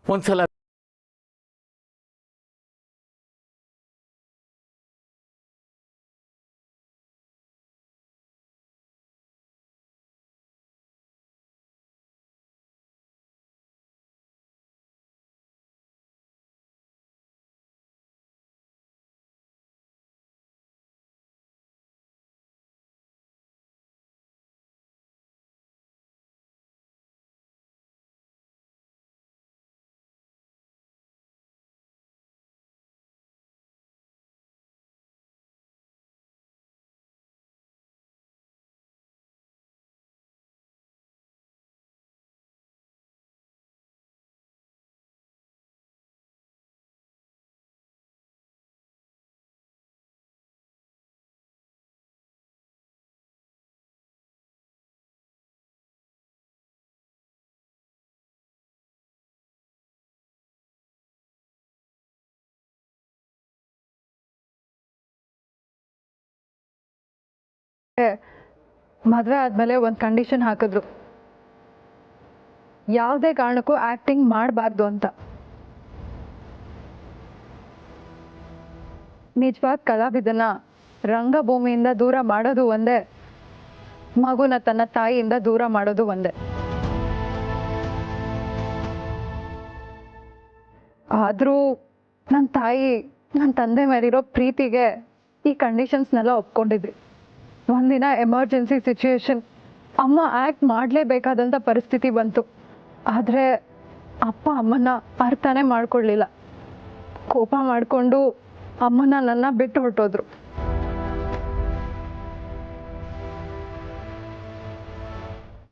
ಒಂದ್ಸಲ ಮದುವೆ ಆದಮೇಲೆ ಒಂದು ಕಂಡೀಷನ್ ಹಾಕಿದ್ರು, ಯಾವುದೇ ಕಾರಣಕ್ಕೂ ಆ್ಯಕ್ಟಿಂಗ್ ಮಾಡಬಾರ್ದು ಅಂತ. ನಿಜವಾದ ಕಲಾವಿದನ ರಂಗಭೂಮಿಯಿಂದ ದೂರ ಮಾಡೋದು ಒಂದೇ, ಮಗುನ ತನ್ನ ತಾಯಿಯಿಂದ ದೂರ ಮಾಡೋದು ಒಂದೇ. ಆದರೂ ನನ್ನ ತಾಯಿ ನನ್ನ ತಂದೆ ಮೇಲಿರೋ ಪ್ರೀತಿಗೆ ಈ ಕಂಡೀಷನ್ಸ್ನೆಲ್ಲ ಒಪ್ಕೊಂಡಿದ್ವಿ. ಒಂದಿನ ಎಮರ್ಜೆನ್ಸಿ ಸಿಚುಯೇಷನ್, ಅಮ್ಮ ಆ್ಯಕ್ಟ್ ಮಾಡಲೇಬೇಕಾದಂಥ ಪರಿಸ್ಥಿತಿ ಬಂತು. ಆದರೆ ಅಪ್ಪ ಅಮ್ಮನ ಅರ್ಥನೇ ಮಾಡ್ಕೊಳ್ಳಿಲ್ಲ. ಕೋಪ ಮಾಡಿಕೊಂಡು ಅಮ್ಮನ ನನ್ನ ಬಿಟ್ಟು ಹೊರಟೋದ್ರು.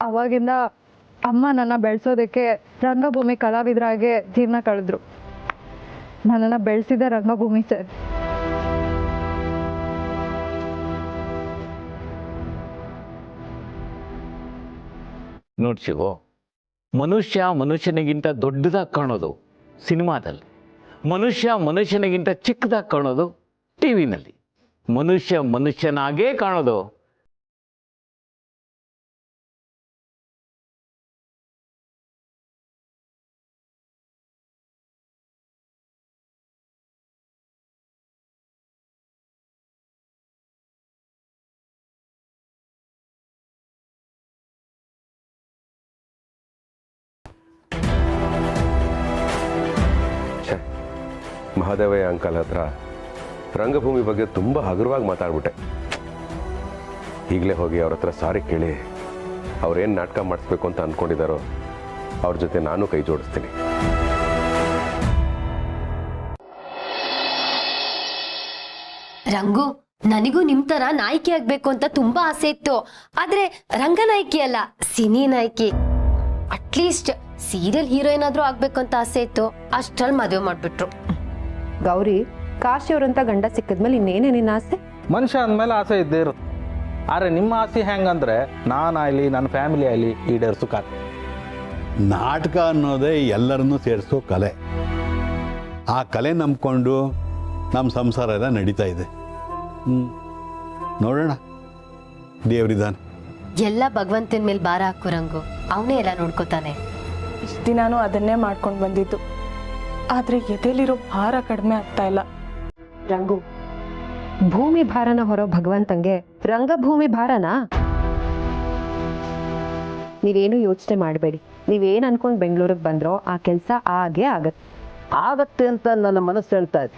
ಅವಾಗಿಂದ ಅಮ್ಮ ನನ್ನ ಬೆಳೆಸೋದಕ್ಕೆ ರಂಗಭೂಮಿ ಕಲಾವಿದರಾಗೆ ಜೀವನ ಕಳೆದ್ರು. ನನ್ನನ್ನು ಬೆಳೆಸಿದ ರಂಗಭೂಮಿ ಸರ್. ನೋಡಿ ಶಿವು, ಮನುಷ್ಯ ಮನುಷ್ಯನಿಗಿಂತ ದೊಡ್ಡದಾಗಿ ಕಾಣೋದು ಸಿನಿಮಾದಲ್ಲಿ, ಮನುಷ್ಯ ಮನುಷ್ಯನಿಗಿಂತ ಚಿಕ್ಕದಾಗಿ ಕಾಣೋದು ಟಿ ವಿನಲ್ಲಿ, ಮನುಷ್ಯ ಮನುಷ್ಯನಾಗೇ ಕಾಣೋದು ಮಹಾದೇವಯ್ಯ ಅಂಕಲ್ ಹತ್ರ ರಂಗಭೂಮಿ ಬಗ್ಗೆ ತುಂಬ ಹಗುರವಾಗಿ ಮಾತಾಡ್ಬಿಟ್ಟೆ. ಈಗಲೇ ಹೋಗಿ ಅವ್ರ ಹತ್ರ ಸಾರಿ ಕೇಳಿ ಅವ್ರೇನು ನಾಟಕ ಮಾಡಿಸ್ಬೇಕು ಅಂತ ಅಂದ್ಕೊಂಡಿದ್ದಾರೋ ಅವ್ರ ಜೊತೆ ನಾನು ಕೈ ಜೋಡಿಸ್ತೀನಿ. ರಂಗು, ನನಗೂ ನಿಮ್ ತರ ನಾಯಕಿ ಆಗ್ಬೇಕು ಅಂತ ತುಂಬಾ ಆಸೆ ಇತ್ತು. ಆದ್ರೆ ರಂಗನಾಯಕಿ ಅಲ್ಲ, ಸಿನಿ ನಾಯಕಿ. ಅಟ್ಲೀಸ್ಟ್ ಸೀರಿಯಲ್ ಹೀರೋಯಿನ್ ಆದ್ರೂ ಆಗ್ಬೇಕು ಅಂತ ಆಸೆ ಇತ್ತು. ಅಷ್ಟ್ರಲ್ಲಿ ಮದುವೆ ಮಾಡ್ಬಿಟ್ರು. ಗೌರಿ, ಕಾಶಿಯವ್ರಂತ ಗಂಡ ಸಿಕ್ಕಿದ್ಮೇಲೆ ಇನ್ನೇನೇ ನಿನ್ನ ಆಸೆ? ಮನುಷ್ಯ ಅಂದಮೇಲೆ ಆಸೆ ಇದ್ದೇ ಇರುತ್ತೆ. ಆದರೆ ನಿಮ್ಮ ಆಸೆ ಹೆಂಗಂದ್ರೆ ನಾನಾಗಲಿ ನನ್ನ ಫ್ಯಾಮಿಲಿ ಆಗಲಿ ಈಡೇರಿಸೋಕ್ಕಾಗ. ನಾಟಕ ಅನ್ನೋದೇ ಎಲ್ಲರನ್ನೂ ಸೇರಿಸೋ ಕಲೆ. ಆ ಕಲೆ ನಂಬ್ಕೊಂಡು ನಮ್ಮ ಸಂಸಾರ ಎಲ್ಲ ನಡೀತಾ ಇದೆ. ನೋಡೋಣ, ದೇವರಿದ್ದಾನೆ. ಎಲ್ಲ ಭಗವಂತನ ಮೇಲೆ ಭಾರ ಹಾಕು ರಂಗು, ಅವನೇ ಎಲ್ಲ ನೋಡ್ಕೋತಾನೆ. ಇಷ್ಟು ದಿನಾನು ಅದನ್ನೇ ಮಾಡ್ಕೊಂಡು ಬಂದಿದ್ದು. ಆದ್ರೆ ಎದೆಲಿರೋ ಭಾರ ಕಡಿಮೆ ಆಗ್ತಾ ಇಲ್ಲ. ರಂಗು, ಭೂಮಿ ಭಾರನ ಹೊರೋ ಭಗವಂತಂಗೆ ರಂಗಭೂಮಿ ಭಾರನಾ? ನೀವೇನು ಯೋಚನೆ ಮಾಡಬೇಡಿ. ನೀವೇನು ಅನ್ಕೊಂಡು ಬೆಂಗಳೂರಿಗೆ ಬಂದ್ರೋ ಆ ಕೆಲಸ ಆಗೇ ಆಗತ್ತೆ ಅಂತ ನನ್ನ ಮನಸ್ಸು ಹೇಳ್ತಾ ಇದೆ.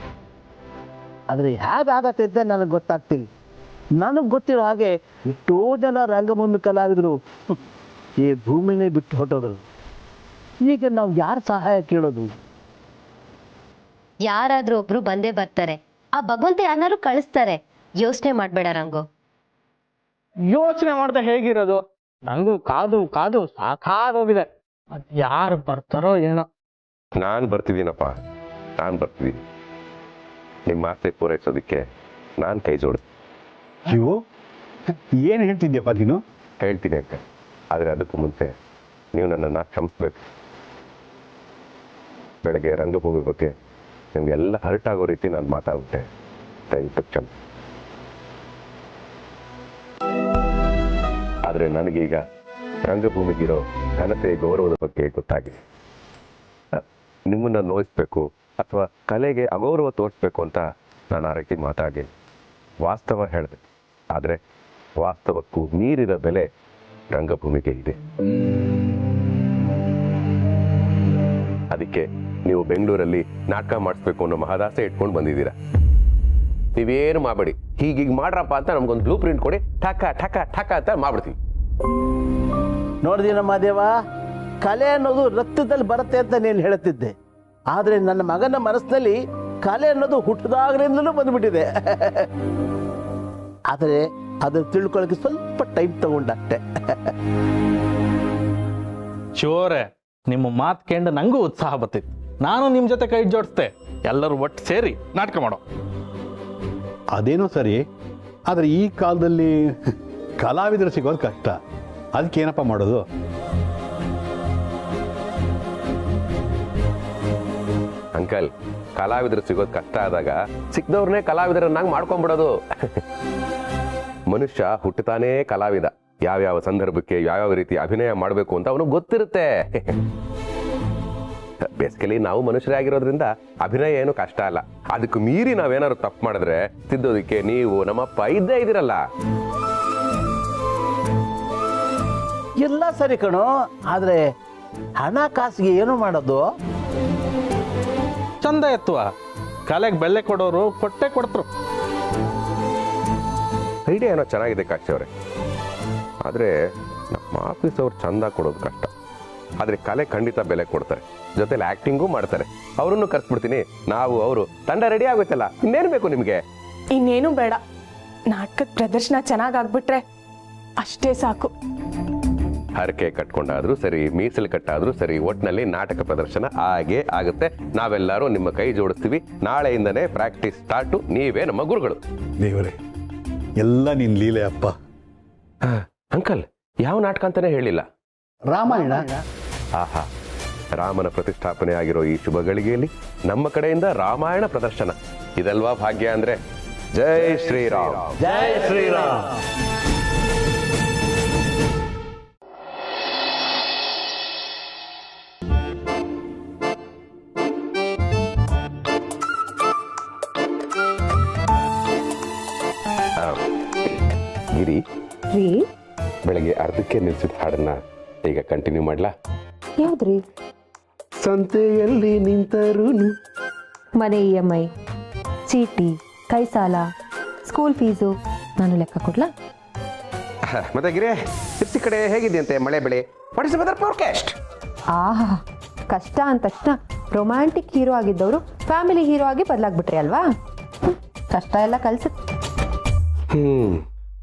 ಆದರೆ ಹೇಗಾಗತ್ತೆ ಅಂತ ನನಗೆ ಗೊತ್ತಾಗ್ತಿಲ್ಲ. ನನಗೆ ಗೊತ್ತಿರೋ ಹಾಗೆ ಎಷ್ಟೋ ಜನ ರಂಗಭೂಮಿ ಕಲಾವಿದರು ಈ ಭೂಮಿನೇ ಬಿಟ್ಟು ಹೊಟ್ಟೋದ್ರು. ಈಗ ನಾವು ಯಾರ ಸಹಾಯ ಕೇಳೋದು? ಯಾರಾದ್ರೂ ಒಬ್ರು ಬಂದೇ ಬರ್ತಾರೆ. ಆ ಭಗವಂತ ಯಾರನ್ನಾರು ಕಳಿಸ್ತಾರೆ. ಯೋಚನೆ ಮಾಡ್ಬೇಡ ರಂಗು. ಯೋಚನೆ ಮಾಡ್ದೆ ಹೇಗಿರೋದು? ನಂಗೂ ಕಾದು ಕಾದು ಸಾಕಾಗೋಗಿದೆ. ಅದು ಯಾರು ಬರ್ತಾರೋ ಏನೋ. ನಾನು ಬರ್ತಿದ್ದೀನಪ್ಪ, ನಾನು ಬರ್ತಿದ್ದೀನಿ. ನಿಮ್ಮ ಆಸೆ ಪೂರೈಸೋದಕ್ಕೆ ನಾನು ಕೈ ಜೋಡಿಸ್ತೀನಿ. ಶಿವು, ಏನು ಹೇಳ್ತಿದ್ಯಪ್ಪ ನೀನು? ಹೇಳ್ತೀನಿ ಅಕ್ಕ, ಆದರೆ ಅದಕ್ಕೂ ಮುಂಚೆ ನೀವು ನನ್ನನ್ನು ಕ್ಷಮಿಸ್ಬೇಕು. ಬೆಳಗ್ಗೆ ರಂಗಭೂಮಿ ಬಗ್ಗೆ ನಿಮಗೆಲ್ಲ ಹರ್ಟ್ ಆಗೋ ರೀತಿ ನಾನು ಮಾತಾಡ್ಬಿಟ್ಟೆ. ದಯವಿಟ್ಟು ಕ್ಷಮೆ. ಆದರೆ ನನಗೀಗ ರಂಗಭೂಮಿಗಿರೋ ಘನತೆ ಗೌರವದ ಬಗ್ಗೆ ಗೊತ್ತಾಗಿದೆ. ನಿಮ್ಮನ್ನು ನೋಯಿಸ್ಬೇಕು ಅಥವಾ ಕಲೆಗೆ ಅಗೌರವ ತೋರಿಸ್ಬೇಕು ಅಂತ ನಾನು ಆ ರೀತಿ ಮಾತಾಡಿ ವಾಸ್ತವ ಹೇಳಿದೆ. ಆದರೆ ವಾಸ್ತವಕ್ಕೂ ಮೀರಿದ ಬೆಲೆ ರಂಗಭೂಮಿಗೆ ಇದೆ. ಅದಕ್ಕೆ ನೀವು ಬೆಂಗಳೂರಲ್ಲಿ ನಾಟಕ ಮಾಡಿಸ್ಬೇಕು ಅನ್ನೋ ಮಹದಾಸೆ ಇಟ್ಕೊಂಡು ಬಂದಿದ್ದೀರಾ. ನೀವೇನು ಮಾಡಬೇಡಿ, ಹೀಗೀಗ ಮಾಡ್ರಪ್ಪ ಅಂತ ನಮ್ಗೊಂದು ಬ್ಲೂ ಪ್ರಿಂಟ್ ಕೊಡಿ, ಠಕ ಠಕ ಠಕ ಅಂತ ಮಾಡ್ಬಿಡ್ತೀವಿ. ನೋಡಿದೀನ ಮಾದೇವ, ಕಲೆ ಅನ್ನೋದು ರಕ್ತದಲ್ಲಿ ಬರುತ್ತೆ ಅಂತ ನೀನು ಹೇಳ್ತಿದ್ದೆ. ಆದರೆ ನನ್ನ ಮಗನ ಮನಸ್ಸಿನಲ್ಲಿ ಕಲೆ ಅನ್ನೋದು ಹುಟ್ಟಿದಾಗಲಿಂದಲೂ ಬಂದ್ಬಿಟ್ಟಿದೆ. ಆದರೆ ಅದನ್ನು ತಿಳ್ಕೊಳ್ಳೋಕೆ ಸ್ವಲ್ಪ ಟೈಮ್ ತಗೊಂಡಷ್ಟೆ. ಶಿವರೇ, ನಿಮ್ಮ ಮಾತು ಕೇಂದ್ರ ನಂಗೂ ಉತ್ಸಾಹ ಬರ್ತಿತ್ತು. ನಾನು ನಿಮ್ಮ ಜೊತೆ ಕೈ ಜೋಡಿಸ್ತೆ, ಎಲ್ಲರೂ ಒಟ್ಟು ಸೇರಿ ನಾಟಕ ಮಾಡೋ. ಅದೇನೋ ಸರಿ, ಆದರೆ ಈ ಕಾಲದಲ್ಲಿ ಕಲಾವಿದರು ಸಿಗೋದು ಕಷ್ಟ. ಅದಕ್ಕೆ ಏನಪ್ಪ ಮಾಡೋದು? ಅಂಕಲ್, ಕಲಾವಿದರು ಸಿಗೋದು ಕಷ್ಟ ಆದಾಗ ಸಿಕ್ಕದವ್ರನ್ನೇ ಕಲಾವಿದರನ್ನಾಗಿ ಮಾಡ್ಕೊಂಡ್ಬಿಡೋದು. ಮನುಷ್ಯ ಹುಟ್ಟುತ್ತಾನೇ ಕಲಾವಿದ. ಯಾವ್ಯಾವ ಸಂದರ್ಭಕ್ಕೆ ಯಾವ್ಯಾವ ರೀತಿ ಅಭಿನಯ ಮಾಡಬೇಕು ಅಂತ ಅವನು ಗೊತ್ತಿರುತ್ತೆ. ಬೇಸಿಕಲಿ ನಾವು ಮನುಷ್ಯರೇ ಆಗಿರೋದ್ರಿಂದ ಅಭಿನಯ ಏನು ಕಷ್ಟ ಅಲ್ಲ. ಅದಕ್ಕೆ ಮೀರಿ ನಾವೇನಾದ್ರು ತಪ್ಪು ಮಾಡಿದ್ರೆ ತಿದ್ದೋದಕ್ಕೆ ನೀವು ನಮ್ಮಪ್ಪ ಇದ್ದೇ ಇದ್ದೀರಲ್ಲ. ಎಲ್ಲ ಸರಿ ಕಣೋ, ಆದರೆ ಹಣಕಾಸಿಗೆ ಏನು ಮಾಡೋದು? ಚಂದ ಎತ್ತುವ ಕಲೆಗೆ ಬೆಲೆ ಕೊಡೋರು ಕೊಟ್ಟೆ ಕೊಡ್ತರು. ಐಡಿಯಾ ಏನೋ ಚೆನ್ನಾಗಿದೆ ಕಾಶಿ ಅವರೇ, ಆದರೆ ನಮ್ಮ ಆಫೀಸ್ ಅವ್ರು ಚಂದ ಕೊಡೋದು ಕಷ್ಟ. ಆದರೆ ಕಲೆ ಖಂಡಿತ ಬೆಲೆ ಕೊಡ್ತಾರೆ, ಜೊತೆಲಿ ಆ್ಯಕ್ಟಿಂಗೂ ಮಾಡ್ತಾರೆ. ಅವರನ್ನು ಕರ್ಸ್ಬಿಡ್ತೀನಿ, ನಾವು ಅವರು ತಂಡ ರೆಡಿ ಆಗುತ್ತಲ್ಲ, ಇನ್ನೇನು ಬೇಕು ನಿಮಗೆ? ಇನ್ನೇನು ಬೇಡ, ನಾಟಕದ ಪ್ರದರ್ಶನ ಚೆನ್ನಾಗಾಗ್ಬಿಟ್ರೆ ಅಷ್ಟೇ ಸಾಕು. ಹರಕೆ ಕಟ್ಕೊಂಡಾದ್ರೂ ಸರಿ, ಮೀಸಲು ಕಟ್ಟಾದ್ರೂ ಸರಿ, ಒಟ್ಟಿನಲ್ಲಿ ನಾಟಕ ಪ್ರದರ್ಶನ ಆಗೇ ಆಗುತ್ತೆ. ನಾವೆಲ್ಲರೂ ನಿಮ್ಮ ಕೈ ಜೋಡಿಸ್ತೀವಿ. ನಾಳೆಯಿಂದನೇ ಪ್ರಾಕ್ಟೀಸ್ ಸ್ಟಾರ್ಟು. ನೀವೇ ನಮ್ಮ ಗುರುಗಳು. ದೇವರೇ, ಎಲ್ಲ ನಿನ್ನ ಲೀಲೆ ಅಪ್ಪ. ಅಂಕಲ್, ಯಾವ ನಾಟಕ ಅಂತಾನೆ ಹೇಳಿಲ್ಲ. ರಾಮಾಯಣ. ಆಹಾ, ರಾಮನ ಪ್ರತಿಷ್ಠಾಪನೆ ಆಗಿರೋ ಈ ಶುಭ ಗಳಿಗೆಯಲ್ಲಿ ನಮ್ಮ ಕಡೆಯಿಂದ ರಾಮಾಯಣ ಪ್ರದರ್ಶನ. ಇದಲ್ವಾ ಭಾಗ್ಯ ಅಂದ್ರೆ? ಜೈ ಶ್ರೀರಾಮ್. ಜೈ ಶ್ರೀರಾಮ್. ಗಿರಿ, ರೀ, ಬೆಳಗ್ಗೆ ಅರ್ಧಕ್ಕೆ ನಿಲ್ಸಿದ ಹಾಡನ್ನ ಈಗ ಕಂಟಿನ್ಯೂ ಮಾಡ್ಲಾ? ಯಾವ್ದ್ರಿ? ಸಂತೆಯಲ್ಲಿ ನಿಂತರು ಮನೆ EMI, ಚೀಟಿ, ಕೈ ಸಾಲ, ಸ್ಕೂಲ್ ಫೀಸು ನಾನು ಲೆಕ್ಕ ಕೊಡ್ಲಾ? ಮತ್ತೆ ಗಿರಿ, ತಿರ್ಸಿ ಕಡೆ ಹೇಗಿದೆಯಂತೆ ಮಳೆ ಬೆಳೆ? What is weather forecast? ಆಹಾ, ಕಷ್ಟ ಅಂದ ತಕ್ಷಣ ರೊಮ್ಯಾಂಟಿಕ್ ಹೀರೋ ಆಗಿದ್ದವರು ಫ್ಯಾಮಿಲಿ ಹೀರೋ ಆಗಿ ಬದಲಾಗ್ಬಿಟ್ರಿ ಅಲ್ವಾ? ಕಷ್ಟ ಎಲ್ಲ ಕಲ್ಸುತ್ತೆ.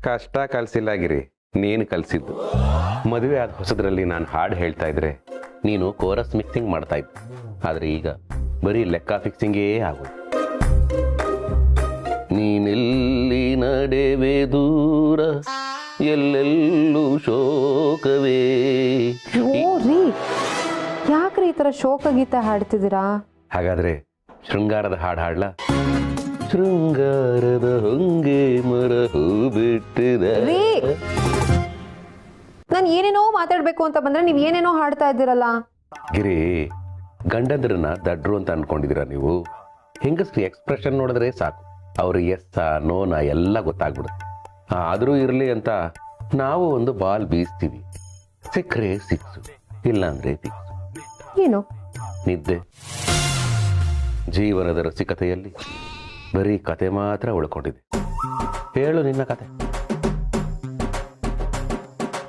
ಕಷ್ಟ ಕಲ್ಸಿಲ್ಲ ಗಿರಿ, ನೀನು ಕಲ್ಸಿದ್ದು. ಮದುವೆ ಆದ ಹೊಸದ್ರಲ್ಲಿ ನಾನು ಹಾಡು ಹೇಳ್ತಾ ಇದ್ರೆ ನೀನು ಕೋರಸ್ ಮಿಕ್ಸಿಂಗ್ ಮಾಡ್ತಾ ಇದ್ದೆ. ಆದರೆ ಈಗ ಬರೀ ಲೆಕ್ಕ ಫಿಕ್ಸಿಂಗೇ ಆಗೋದು. ನೀನೆಲ್ಲಿ ನಡೆವೆ ದೂರ, ಎಲ್ಲೆಲ್ಲೂ ಶೋಕವೇ. ಓ ರೀ, ಯಾಕ್ರಿ ಈ ಥರ ಶೋಕ ಗೀತೆ ಹಾಡ್ತಿದ್ದೀರಾ? ಹಾಗಾದ್ರೆ ಶೃಂಗಾರದ ಹಾಡು ಹಾಡ್ಲಾ? ಶೃಂಗಾರದ ಹೊಂಗೆ ಮರ ಹೂ ಬಿಟ್ಟಿದೆ. ರೀ, ನಾನು ಏನೇನೋ ಮಾತಾಡ್ಬೇಕು ಅಂತ ಬಂದ್ರೆ ನೀವು ಏನೇನೋ ಹಾಡ್ತಾ ಇದ್ದೀರಲ್ಲ. ಗಿರಿ, ಗಂಡಂದ್ರನ್ನ ದಡ್ರು ಅಂತ ಅನ್ಕೊಂಡಿದ್ದೀರಾ ನೀವು? ಹೆಂಗಸ್ರಿ ಎಕ್ಸ್ಪ್ರೆಷನ್ ನೋಡಿದ್ರೆ ಸಾಕು, ಅವ್ರ ಎಸ್ಸ ನೋನ ಎಲ್ಲ ಗೊತ್ತಾಗ್ಬಿಡುತ್ತೆ. ಆದರೂ ಇರಲಿ ಅಂತ ನಾವು ಒಂದು ಬಾಲ್ ಬೀಸ್ತೀವಿ. ಸಿಕ್ಕರೆ ಸಿಕ್ಸು, ಇಲ್ಲಾಂದ್ರೆ ಫಿಕ್ಸು. ಏನು? ನಿದ್ದೆ. ಜೀವನದ ರಸಿಕತೆಯಲ್ಲಿ ಬರೀ ಕತೆ ಮಾತ್ರ ಉಳ್ಕೊಂಡಿದೆ. ಹೇಳು ನಿನ್ನ ಕತೆ.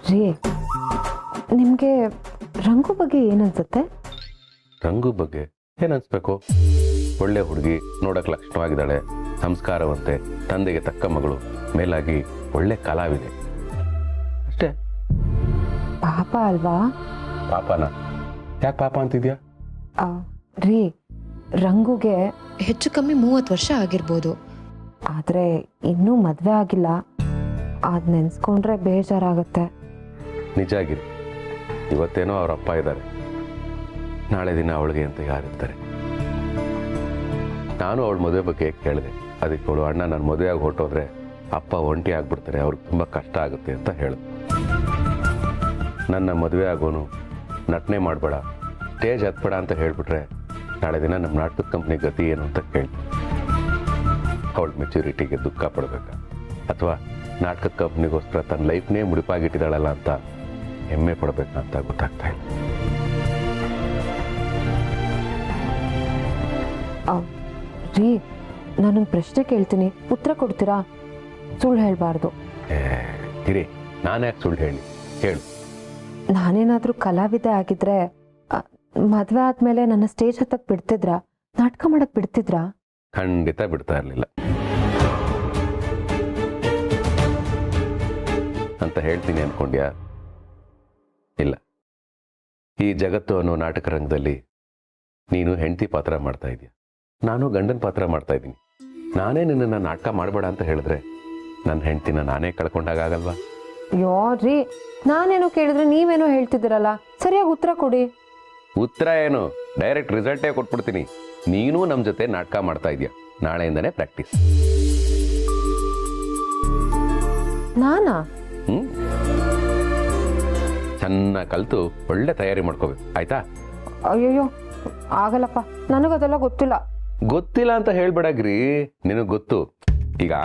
ರೀ, ನಿಮಗೆ ರಂಗು ಬಗ್ಗೆ ಏನನ್ಸುತ್ತೆ? ರಂಗು ಬಗ್ಗೆ ಏನನ್ಸ್ಬೇಕು? ಒಳ್ಳೆ ಹುಡುಗಿ, ನೋಡಕ್ ಲಕ್ಷಣವಾಗಿದ್ದಾಳೆ, ಸಂಸ್ಕಾರವಂತೆ, ತಂದೆಗೆ ತಕ್ಕ ಮಗಳು, ಮೇಲಾಗಿ ಒಳ್ಳೆ ಕಲಾವಿದೆ, ಅಷ್ಟೇ. ಪಾಪ ಅಲ್ವಾ? ಪಾಪನ? ಯಾಕೆ ಪಾಪ ಅಂತಿದ್ಯಾ? ರೀ, ರಂಗುಗೆ ಹೆಚ್ಚು ಕಮ್ಮಿ 30 ವರ್ಷ ಆಗಿರ್ಬೋದು. ಆದರೆ ಇನ್ನೂ ಮದುವೆ ಆಗಿಲ್ಲ. ಅದ್ ನೆನ್ಸ್ಕೊಂಡ್ರೆ ಬೇಜಾರಾಗುತ್ತೆ. ನಿಜ ಗಿರಿ, ಇವತ್ತೇನೋ ಅವ್ರ ಅಪ್ಪ ಇದ್ದಾರೆ, ನಾಳೆ ದಿನ ಅವಳಿಗೆ ಅಂತ ಯಾರಿರ್ತಾರೆ? ನಾನು ಅವಳ ಮದುವೆ ಬಗ್ಗೆ ಕೇಳಿದೆ. ಅದಕ್ಕೆ ಅವಳು, ಅಣ್ಣ ನಾನು ಮದುವೆಯಾಗಿ ಹೊರಟೋದ್ರೆ ಅಪ್ಪ ಒಂಟಿ ಆಗ್ಬಿಡ್ತಾರೆ, ಅವ್ರಿಗೆ ತುಂಬ ಕಷ್ಟ ಆಗುತ್ತೆ ಅಂತ ಹೇಳಿದ್ರು. ನನ್ನ ಮದುವೆ ಆಗೋನು ನಟನೆ ಮಾಡಬೇಡ, ಸ್ಟೇಜ್ ಹತ್ಬೇಡ ಅಂತ ಹೇಳಿಬಿಟ್ರೆ ನಾಳೆ ದಿನ ನಮ್ಮ ನಾಟಕದ ಕಂಪ್ನಿ ಗತಿ ಏನು ಅಂತ ಕೇಳ್ತೀನಿ. ಅವಳ ಮೆಚುರಿಟಿಗೆ ದುಃಖ ಪಡಬೇಕಾ ಅಥವಾ ನಾಟಕದ ಕಂಪ್ನಿಗೋಸ್ಕರ ತನ್ನ ಲೈಫ್ನೇ ಮುಡಿಪಾಗಿಟ್ಟಿದ್ದಾಳಲ್ಲ ಅಂತ ಹೆಮ್ಮೆ ಪಡಬೇಕಾ ಅಂತ ಗೊತ್ತಾಗ್ತಾ ಇಲ್ಲ. ರೀ, ನಾನೊಂದು ಪ್ರಶ್ನೆ ಕೇಳ್ತೀನಿ, ಉತ್ತರ ಕೊಡ್ತೀರಾ? ಸುಳ್ಳು ಹೇಳಬಾರ್ದು. ಗಿರಿ, ನಾನು ಯಾಕೆ ಸುಳ್ಳು ಹೇಳಿ? ಹೇಳು. ನಾನೇನಾದರೂ ಕಲಾವಿದೆ ಆಗಿದ್ರೆ ಮದುವೆ ಆದಮೇಲೆ ನನ್ನ ಸ್ಟೇಜ್ ಹತ್ತಕ್ಕೆ ಬಿಡ್ತಿದ್ರಾ? ನಾಟಕ ಮಾಡಕ್ಕೆ ಬಿಡ್ತಿದ್ರಾ? ಖಂಡಿತ ಬಿಡ್ತಾ ಇರಲಿಲ್ಲ ಅಂತ ಹೇಳ್ತೀನಿ ಅನ್ಕೊಂಡ್ಯಾ? ಇಲ್ಲ. ಈ ಜಗತ್ತು ಅನ್ನೋ ನಾಟಕ ರಂಗದಲ್ಲಿ ನೀನು ಹೆಂಡತಿ ಪಾತ್ರ ಮಾಡ್ತಾ ಇದೀಯ, ನಾನು ಗಂಡನ ಪಾತ್ರ ಮಾಡ್ತಾ ಇದ್ದೀನಿ. ನಾನೇ ನಿನ್ನನ್ನು ನಾಟಕ ಮಾಡಬೇಡ ಅಂತ ಹೇಳಿದ್ರೆ ನನ್ನ ಹೆಂಡತಿನ ನಾನೇ ಕಳ್ಕೊಂಡಾಗಲ್ವಾ? ಯಾರ್ರೀ, ನಾನೇನೋ ಕೇಳಿದ್ರೆ ನೀವೇನೋ ಹೇಳ್ತಿದ್ದೀರಲ್ಲ, ಸರಿಯಾಗಿ ಉತ್ತರ ಕೊಡಿ. ಉತ್ತರ ಏನು? ಡೈರೆಕ್ಟ್ ರಿಸಲ್ಟೇ ಕೊಟ್ಬಿಡ್ತೀನಿ. ನೀನು ನಮ್ಮ ಜೊತೆ ನಾಟಕ ಮಾಡ್ತಾ ಇದೀಯ, ನಾಳೆಯಿಂದನೇ ಪ್ರಾಕ್ಟೀಸ್. ನಾನಾ? ಚೆನ್ನಾಗಿ ಕಲಿತು ಒಳ್ಳೆ ತಯಾರಿ ಮಾಡ್ಕೋಬೇಕು, ಆಯ್ತಾ? ಅಯ್ಯಯ್ಯೋ, ಆಗಲ್ಲಪ್ಪ, ನನಗದೆಲ್ಲ ಗೊತ್ತಿಲ್ಲ. ಗೊತ್ತಿಲ್ಲ ಅಂತ ಹೇಳ್ಬೇಡ ಗಿರಿ, ನಿನಗೆ ಗೊತ್ತು. ಈಗ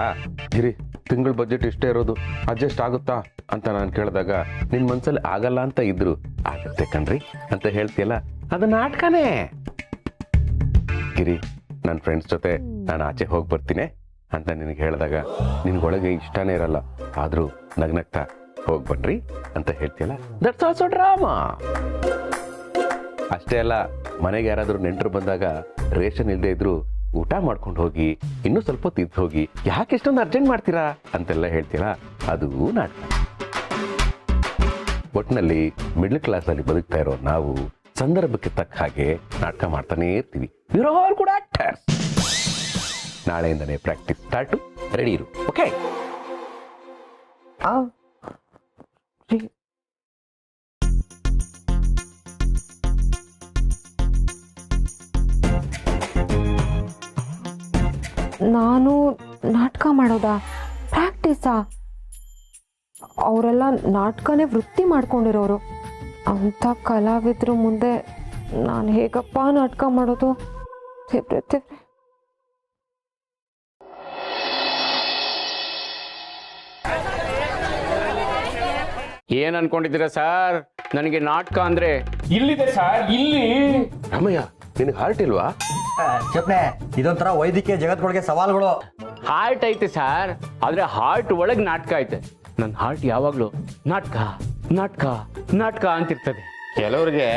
ಗಿರಿ, ತಿಂಗಳ ಬಜೆಟ್ ಇಷ್ಟೇ ಇರೋದು, ಅಡ್ಜಸ್ಟ್ ಆಗುತ್ತಾ ಅಂತ ನಾನು ಕೇಳಿದಾಗ ನಿನ್ನ ಮನ್ಸಲ್ಲಿ ಆಗಲ್ಲ ಅಂತ ಇದ್ರು, ಆಗತ್ತೆ ಕಣ್ರಿ ಅಂತ ಹೇಳ್ತೀಯಲ್ಲ, ಅದು ನಾಟಕನೇ. ಗಿರಿ, ನನ್ನ ಫ್ರೆಂಡ್ಸ್ ಜೊತೆ ನಾನು ಆಚೆ ಹೋಗಿ ಬರ್ತೀನಿ ಅಂತ ನಿನಗೆ ಹೇಳಿದಾಗ ನಿನ್ಗೊಳಗೆ ಇಷ್ಟನೇ ಇರಲ್ಲ, ಆದರೂ ನಗ್ನಗ್ತಾ ಹೋಗಿ ಬನ್ರಿ ಅಂತ ಹೇಳ್ತೀಯಲ್ಲ, ದಟ್ಸ್ ಆಲ್ಸೋ ಡ್ರಾಮಾ. ಅಷ್ಟೇ ಅಲ್ಲ, ಮನೆಗೆ ಯಾರಾದರೂ ನೆಂಟರು ಬಂದಾಗ ರೇಷನ್ ಇಲ್ಲದೆ ಇದ್ರು ಊಟ ಮಾಡ್ಕೊಂಡು ಹೋಗಿ, ಇನ್ನೂ ಸ್ವಲ್ಪ ಹೊತ್ತು ಇದ್ದು ಹೋಗಿ, ಯಾಕೆ ಎಷ್ಟೊಂದು ಅರ್ಜೆಂಟ್ ಮಾಡ್ತೀರಾ ಅಂತೆಲ್ಲ ಹೇಳ್ತೀರಾ, ಅದು ನಾಟಕ. ಒಟ್ಟಿನಲ್ಲಿ ಮಿಡ್ಲ್ ಕ್ಲಾಸಲ್ಲಿ ಬದುಕ್ತಾ ಇರೋ ನಾವು ಸಂದರ್ಭಕ್ಕೆ ತಕ್ಕ ಹಾಗೆ ನಾಟಕ ಮಾಡ್ತಾನೆ ಇರ್ತೀವಿ. We are all good actors. ನಾಳೆಯಿಂದನೇ ಪ್ರಾಕ್ಟೀಸ್ ಸ್ಟಾರ್ಟು, ರೆಡಿ ಇರು, ಓಕೆ? ನಾನು ನಾಟಕ ಮಾಡೋದಾ? ಪ್ರಾಕ್ಟೀಸಾ? ಅವರೆಲ್ಲ ನಾಟಕನೇ ವೃತ್ತಿ ಮಾಡ್ಕೊಂಡಿರೋರು. ಅಂಥ ಕಲಾವಿದ್ರ ಮುಂದೆ ನಾನು ಹೇಗಪ್ಪ ನಾಟಕ ಮಾಡೋದು? ದೇವ್ರೆ ದೇವ್ರೆ. ಏನ್ ಅನ್ಕೊಂಡಿದ್ದೀರಾ ಸರ್? ನನಗೆ ನಾಟಕ ಅಂದ್ರೆ ಇಲ್ಲಿದೆ ಸರ್, ಇಲ್ಲಿ. ರಾಮಯ್ಯ, ನಿನಗೆ ಹಾರ್ಟ್ ಇಲ್ವಾ? ಚಪ್ನೆ, ಇದೊಂಥರ ವೈದ್ಯಕೀಯ ಜಗತ್ಗಳಿಗೆ ಸವಾಲುಗಳು. ಹಾರ್ಟ್ ಐತೆ ಸರ್, ಆದ್ರೆ ಹಾರ್ಟ್ ಒಳಗೆ ನಾಟಕ ಐತೆ. ನನ್ನ ಹಾರ್ಟ್ ಯಾವಾಗ್ಲೂ ನಾಟಕ ನಾಟಕ ನಾಟಕ ಅಂತಿರ್ತದೆ. ಕೆಲವ್ರಿಗೆ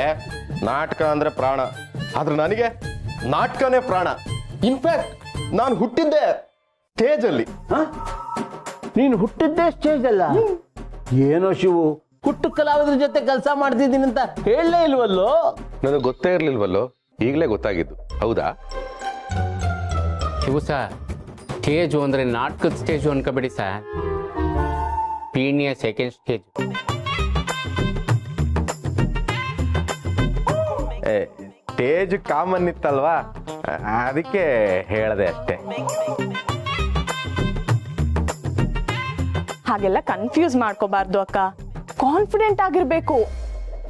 ನಾಟಕ ಅಂದ್ರೆ ಪ್ರಾಣ, ಆದ್ರೆ ನನಗೆ ನಾಟಕನೇ ಪ್ರಾಣ. ಇನ್ಫ್ಯಾಕ್ಟ್ ನಾನು ಹುಟ್ಟಿದ್ದೆ ಸ್ಟೇಜ್ ಅಲ್ಲಿ. ನೀನು ಹುಟ್ಟಿದ್ದೇ ಸ್ಟೇಜ್ ಅಲ್ಲ? ಏನೋ ಶಿವು, ಹುಟ್ಟು ಕಲಾವಿದ್ರ ಜೊತೆ ಕೆಲಸ ಮಾಡ್ತಿದ್ದೀನಿ ಅಂತ ಹೇಳಲೇ ಇಲ್ವಲ್ಲೋ? ನನಗೆ ಗೊತ್ತೇ ಇರ್ಲಿಲ್ವಲ್ಲೋ, ಈಗಲೇ ಗೊತ್ತಾಗಿದ್ದು. ಹೌದಾ ಶಿವು ಸರ್, ಸ್ಟೇಜು ಅಂದ್ರೆ ನಾಟಕದ ಸ್ಟೇಜು ಅನ್ಕೋಬೇಡಿ sir, Peenya second stage. Stage common ಇತ್ತಲ್ವಾ, ಅದಕ್ಕೆ ಹೇಳ್ದೆ ಅಷ್ಟೇ. ಹಾಗೆಲ್ಲ ಕನ್ಫ್ಯೂಸ್ ಮಾಡ್ಕೋಬಾರ್ದು ಅಕ್ಕ, ಕಾನ್ಫಿಡೆಂಟ್ ಆಗಿರ್ಬೇಕು.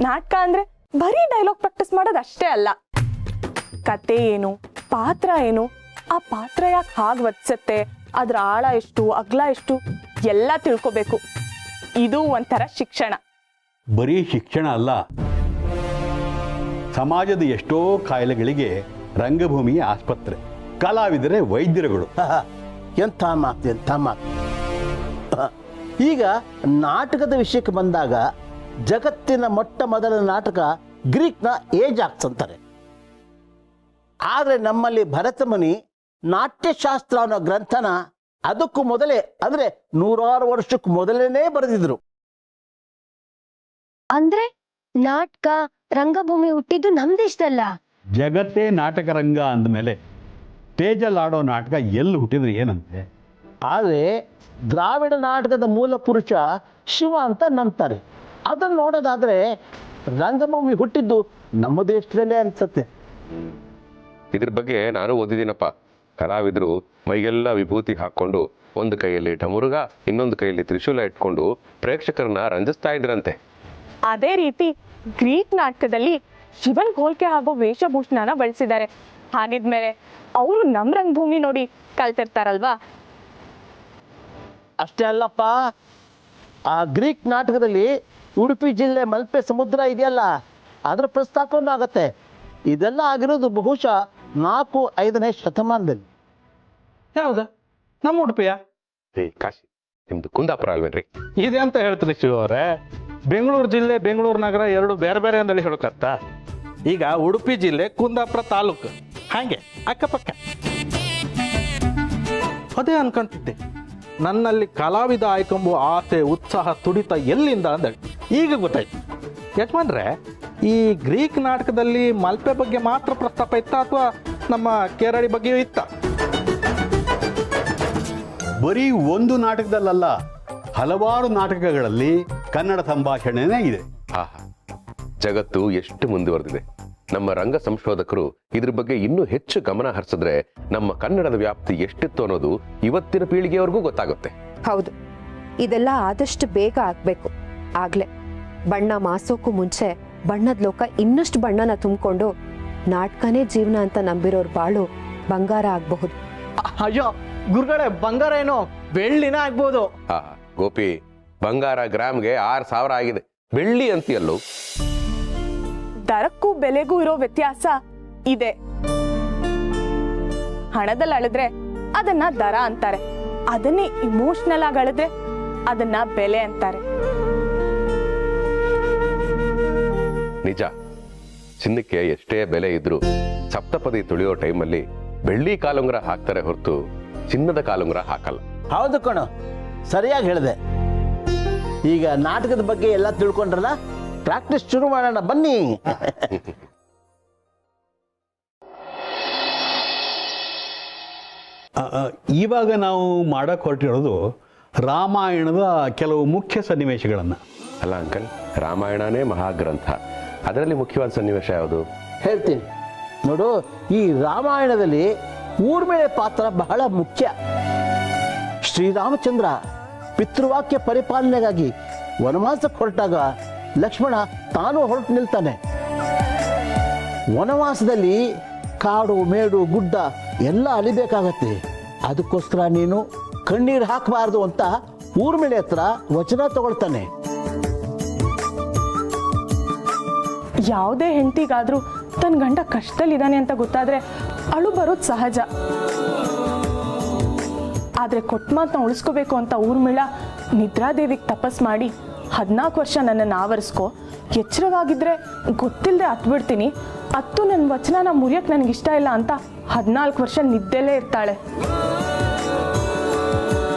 ನಾಟಕ ಅಂದ್ರೆ ಬರೀ ಡೈಲಾಗ್ ಪ್ರಾಕ್ಟೀಸ್ ಮಾಡೋದು ಅಷ್ಟೇ ಅಲ್ಲ, ಕತೆ ಏನು, ಪಾತ್ರ ಏನು, ಆ ಪಾತ್ರ ಯಾಕೆ ಹಾಗೆ ವರ್ತಿಸುತ್ತೆ, ಅದ್ರ ಆಳ ಎಷ್ಟು, ಅಗಲ ಎಷ್ಟು ಎಲ್ಲ ತಿಳ್ಕೋಬೇಕು. ಇದು ಒಂಥರ ಶಿಕ್ಷಣ. ಬರೀ ಶಿಕ್ಷಣ ಅಲ್ಲ, ಸಮಾಜದ ಎಷ್ಟೋ ಕಾಯಿಲೆಗಳಿಗೆ ರಂಗಭೂಮಿ ಆಸ್ಪತ್ರೆ, ಕಲಾವಿದರೆ ವೈದ್ಯರುಗಳು. ಎಂಥ ಮಾತು, ಎಂಥ ಮಾತು. ಈಗ ನಾಟಕದ ವಿಷಯಕ್ಕೆ ಬಂದಾಗ ಜಗತ್ತಿನ ಮೊಟ್ಟ ಮೊದಲ ನಾಟಕ ಗ್ರೀಕ್ನ ಏಜಾಕ್ಸ್ ಅಂತಾರೆ. ಆದರೆ ನಮ್ಮಲ್ಲಿ ಭರತಮುನಿ ನಾಟ್ಯಶಾಸ್ತ್ರ ಅನ್ನೋ ಗ್ರಂಥನ ಅದಕ್ಕೂ ಮೊದಲೇ, ಅಂದ್ರೆ 100 ವರ್ಷಕ್ಕೂ ಮೊದಲೇನೆ ಬರೆದಿದ್ರು. ಅಂದ್ರೆ ನಾಟಕ ರಂಗಭೂಮಿ ಹುಟ್ಟಿದ್ದು ನಮ್ ದೇಶದಲ್ಲ? ಜಗತ್ತೇ ನಾಟಕ ರಂಗ ಅಂದಮೇಲೆ ಸ್ಟೇಜಲ್ಲಿ ಆಡೋ ನಾಟಕ ಎಲ್ಲಿ ಹುಟ್ಟಿದ್ರೆ ಏನಂತೆ? ಆದರೆ ದ್ರಾವಿಡ ನಾಟಕದ ಮೂಲ ಪುರುಷ ಶಿವ ಅಂತ ನಂಬ್ತಾರೆ. ಅದನ್ನು ನೋಡೋದಾದ್ರೆ ರಂಗಭೂಮಿ ಹುಟ್ಟಿದ್ದು ನಮ್ಮ ದೇಶದಲ್ಲೇ ಅನ್ಸುತ್ತೆ. ಇದ್ರ ಬಗ್ಗೆ ನಾನು ಓದಿದ್ದೀನಪ್ಪ. ಕಲಾವಿದರು ಮೈಗೆಲ್ಲ ವಿಭೂತಿ ಹಾಕೊಂಡು ಒಂದು ಕೈಯಲ್ಲಿ ಡಮರುಗ, ಇನ್ನೊಂದು ಕೈಯಲ್ಲಿ ತ್ರಿಶೂಲ ಇಟ್ಕೊಂಡು ಪ್ರೇಕ್ಷಕರನ್ನ ರಂಜಿಸ್ತಾ ಇದ್ರಂತೆ. ಅದೇ ರೀತಿ ಗ್ರೀಕ್ ನಾಟಕದಲ್ಲಿ ಶಿವನ್ ಹೋಲ್ಕೆ ಆಗೋ ವೇಷಭೂಷಣನ ಬಳಸಿದ್ದಾರೆ. ಹಾಗಿದ್ಮೇಲೆ ಅವರು ನಮ್ ರಂಗಭೂಮಿ ನೋಡಿ ಕಲ್ತಿರ್ತಾರಲ್ವಾ? ಅಷ್ಟೇ ಅಲ್ಲಪ್ಪ, ಆ ಗ್ರೀಕ್ ನಾಟಕದಲ್ಲಿ ಉಡುಪಿ ಜಿಲ್ಲೆ ಮಲ್ಪೆ ಸಮುದ್ರ ಇದೆಯಲ್ಲ, ಅದರ ಪ್ರಸ್ತಾಪನೂ ಆಗತ್ತೆ. ಇದೆಲ್ಲ ಆಗಿರೋದು ಬಹುಶಃ 4-5ನೇ ಶತಮಾನದಲ್ಲಿ. ಯಾವ್ದ? ನಮ್ಮ ಉಡುಪಿಯ? ಕಾಶಿ ನಿಮ್ದು ಕುಂದಾಪುರ ಅಲ್ವೇನ್ರಿ? ಇದೆ ಅಂತ ಹೇಳ್ತೀರಿ ಶಿವ ಅವರೇ. ಬೆಂಗಳೂರು ಜಿಲ್ಲೆ ಬೆಂಗಳೂರು ನಗರ ಎರಡು ಬೇರೆ ಬೇರೆ ಅಂದೇಳಿ ಹೇಳಕತ್ತ. ಈಗ ಉಡುಪಿ ಜಿಲ್ಲೆ ಕುಂದಾಪುರ ತಾಲೂಕು, ಹಾಗೆ ಅಕ್ಕಪಕ್ಕ. ಅದೇ ಅನ್ಕೊಂತಿದ್ದೆ, ನನ್ನಲ್ಲಿ ಕಲಾವಿದ ಆಯ್ಕೊಂಬುವ ಆಸೆ ಉತ್ಸಾಹ ತುಡಿತ ಎಲ್ಲಿಂದ ಅಂದೇಳಿ ಈಗ ಗೊತ್ತಾಯ್ತು. ಯಜಮಾನ್ರೆ, ಈ ಗ್ರೀಕ್ ನಾಟಕದಲ್ಲಿ ಮಲ್ಪೆ ಬಗ್ಗೆ ಮಾತ್ರ ಪ್ರಸ್ತಾಪ ಇತ್ತ ಅಥವಾ ನಮ್ಮ ಕೇರಳಿ ಬಗ್ಗೆಯೂ ಇತ್ತ? ಬರೀ ಒಂದು ನಾಟಕದಲ್ಲ, ಹಲವಾರು ನಾಟಕಗಳಲ್ಲಿ ಕನ್ನಡ ಸಂಭಾಷಣೆನೇ ಇದೆ. ಆಹಾ, ಜಗತ್ತು ಎಷ್ಟು ಮುಂದುವರೆದಿದೆ. ನಮ್ಮ ರಂಗ ಸಂಶೋಧಕರು ಇದ್ರ ಬಗ್ಗೆ ಇನ್ನೂ ಹೆಚ್ಚು ಗಮನ ಹರಿಸಿದ್ರೆ ನಮ್ಮ ಕನ್ನಡದ ವ್ಯಾಪ್ತಿ ಎಷ್ಟಿತ್ತು ಅನ್ನೋದು ಇವತ್ತಿನ ಪೀಳಿಗೆಯವರೆಗೂ ಗೊತ್ತಾಗುತ್ತೆ. ಹೌದು, ಇದೆಲ್ಲ ಆದಷ್ಟು ಬೇಗ ಆಗ್ಬೇಕು. ಆಗ್ಲೇ ಬಣ್ಣ ಮಾಸೋಕ್ಕೂ ಮುಂಚೆ ಬಣ್ಣದ ಲೋಕ ಇನ್ನಷ್ಟು ಬಣ್ಣನ ತುಂಬಿಕೊಂಡು ನಾಟಕನೇ ಜೀವನ ಅಂತ ನಂಬಿರೋರ್ ಬಾಳು ಬಂಗಾರ ಆಗಬಹುದು. ಅಯ್ಯೋ ಗುರುಗಳೇ, ಬಂಗಾರ ಏನೋ ಬೆಳ್ಳಿನ ಆಗ್ಬೋದು. ಆಹಾ, ಗೋಪಿ, ಬಂಗಾರ ಗ್ರಾಮ್ಗೆ 6,000 ಆಗಿದೆ, ಬೆಳ್ಳಿ ಅಂತೀಯಲ್ಲೋ. ದರಕ್ಕೂ ಬೆಲೆಗೂ ಇರೋ ವ್ಯತ್ಯಾಸ ಇದೆ. ಹಣದಲ್ಲಿ ಅಳಿದ್ರೆ ಅದನ್ನ ದರ ಅಂತಾರೆ, ಅದನ್ನೇ ಇಮೋಷನಲ್ ಆಗಿ ಅಳಿದ್ರೆ ಅದನ್ನ ಬೆಲೆ ಅಂತಾರೆ. ನಿಜ, ಚಿನ್ನಕ್ಕೆ ಎಷ್ಟೇ ಬೆಲೆ ಇದ್ರು ಸಪ್ತಪದಿ ತುಳಿಯೋ ಟೈಮಲ್ಲಿ ಬೆಳ್ಳಿ ಕಾಲುಂಗ್ರ ಹಾಕ್ತಾರೆ ಹೊರತು ಚಿನ್ನದ ಕಾಲುಂಗ್ರ ಹಾಕಲ್ಲ. ಹೌದು ಕಣೋ, ಸರಿಯಾಗಿ ಹೇಳಿದೆ. ಈಗ ನಾಟಕದ ಬಗ್ಗೆ ಎಲ್ಲ ತಿಳ್ಕೊಂಡ್ರಲ್ಲ, ಪ್ರಾಕ್ಟೀಸ್ ಶುರು ಮಾಡೋಣ ಬನ್ನಿ. ಇವಾಗ ನಾವು ಮಾಡಕ್ಕೆ ಹೊರಟಿರೋದು ರಾಮಾಯಣದ ಕೆಲವು ಮುಖ್ಯ ಸನ್ನಿವೇಶಗಳನ್ನು. ಅಲ್ಲ ಅಂಕಲ್, ರಾಮಾಯಣನೇ ಮಹಾಗ್ರಂಥ, ಅದರಲ್ಲಿ ಮುಖ್ಯವಾದ ಸನ್ನಿವೇಶ ಯಾವುದು? ಹೇಳ್ತೀನಿ ನೋಡು. ಈ ರಾಮಾಯಣದಲ್ಲಿ ಊರ್ಮಿಳೆ ಪಾತ್ರ ಬಹಳ ಮುಖ್ಯ. ಶ್ರೀರಾಮಚಂದ್ರ ಪಿತೃವಾಕ್ಯ ಪರಿಪಾಲನೆಗಾಗಿ ವನವಾಸಕ್ಕೆ ಹೊರಟಾಗ ಲಕ್ಷ್ಮಣ ತಾನು ಹೊರಟು ನಿಲ್ತಾನೆ. ವನವಾಸದಲ್ಲಿ ಕಾಡು ಮೇಡು ಗುಡ್ಡ ಎಲ್ಲ ಅಲಿಬೇಕಾಗತ್ತೆ. ಅದಕ್ಕೋಸ್ಕರ ನೀನು ಕಣ್ಣೀರು ಹಾಕಬಾರ್ದು ಅಂತ ಊರ್ಮಿಳೆ ಹತ್ರ ವಚನ ತಗೊಳ್ತಾನೆ. ಯಾವುದೇ ಹೆಂಡತಿಗಾದ್ರೂ ತನ್ನ ಗಂಡ ಕಷ್ಟದಲ್ಲಿದ್ದಾನೆ ಅಂತ ಗೊತ್ತಾದ್ರೆ ಅಳು ಬರೋದು ಸಹಜ. ಆದ್ರೆ ಕೊಟ್ಟ ಮಾತನ್ನ ಉಳಿಸ್ಕೋಬೇಕು ಅಂತ ಊರ್ಮಿಳ ನಿದ್ರಾದೇವಿಗೆ ತಪಸ್ ಮಾಡಿ 14 ವರ್ಷ ನನ್ನನ್ನು ಆವರಿಸ್ಕೊ, ಎಚ್ಚರವಾಗಿದ್ರೆ ಗೊತ್ತಿಲ್ಲದೆ ಹತ್ಬಿಡ್ತೀನಿ, ಅತ್ತು ನನ್ನ ವಚನನ ಮುರಿಯಕ್ಕೆ ನನಗಿಷ್ಟ ಇಲ್ಲ ಅಂತ 14 ವರ್ಷ ನಿದ್ದೆಲ್ಲೇ ಇರ್ತಾಳೆ.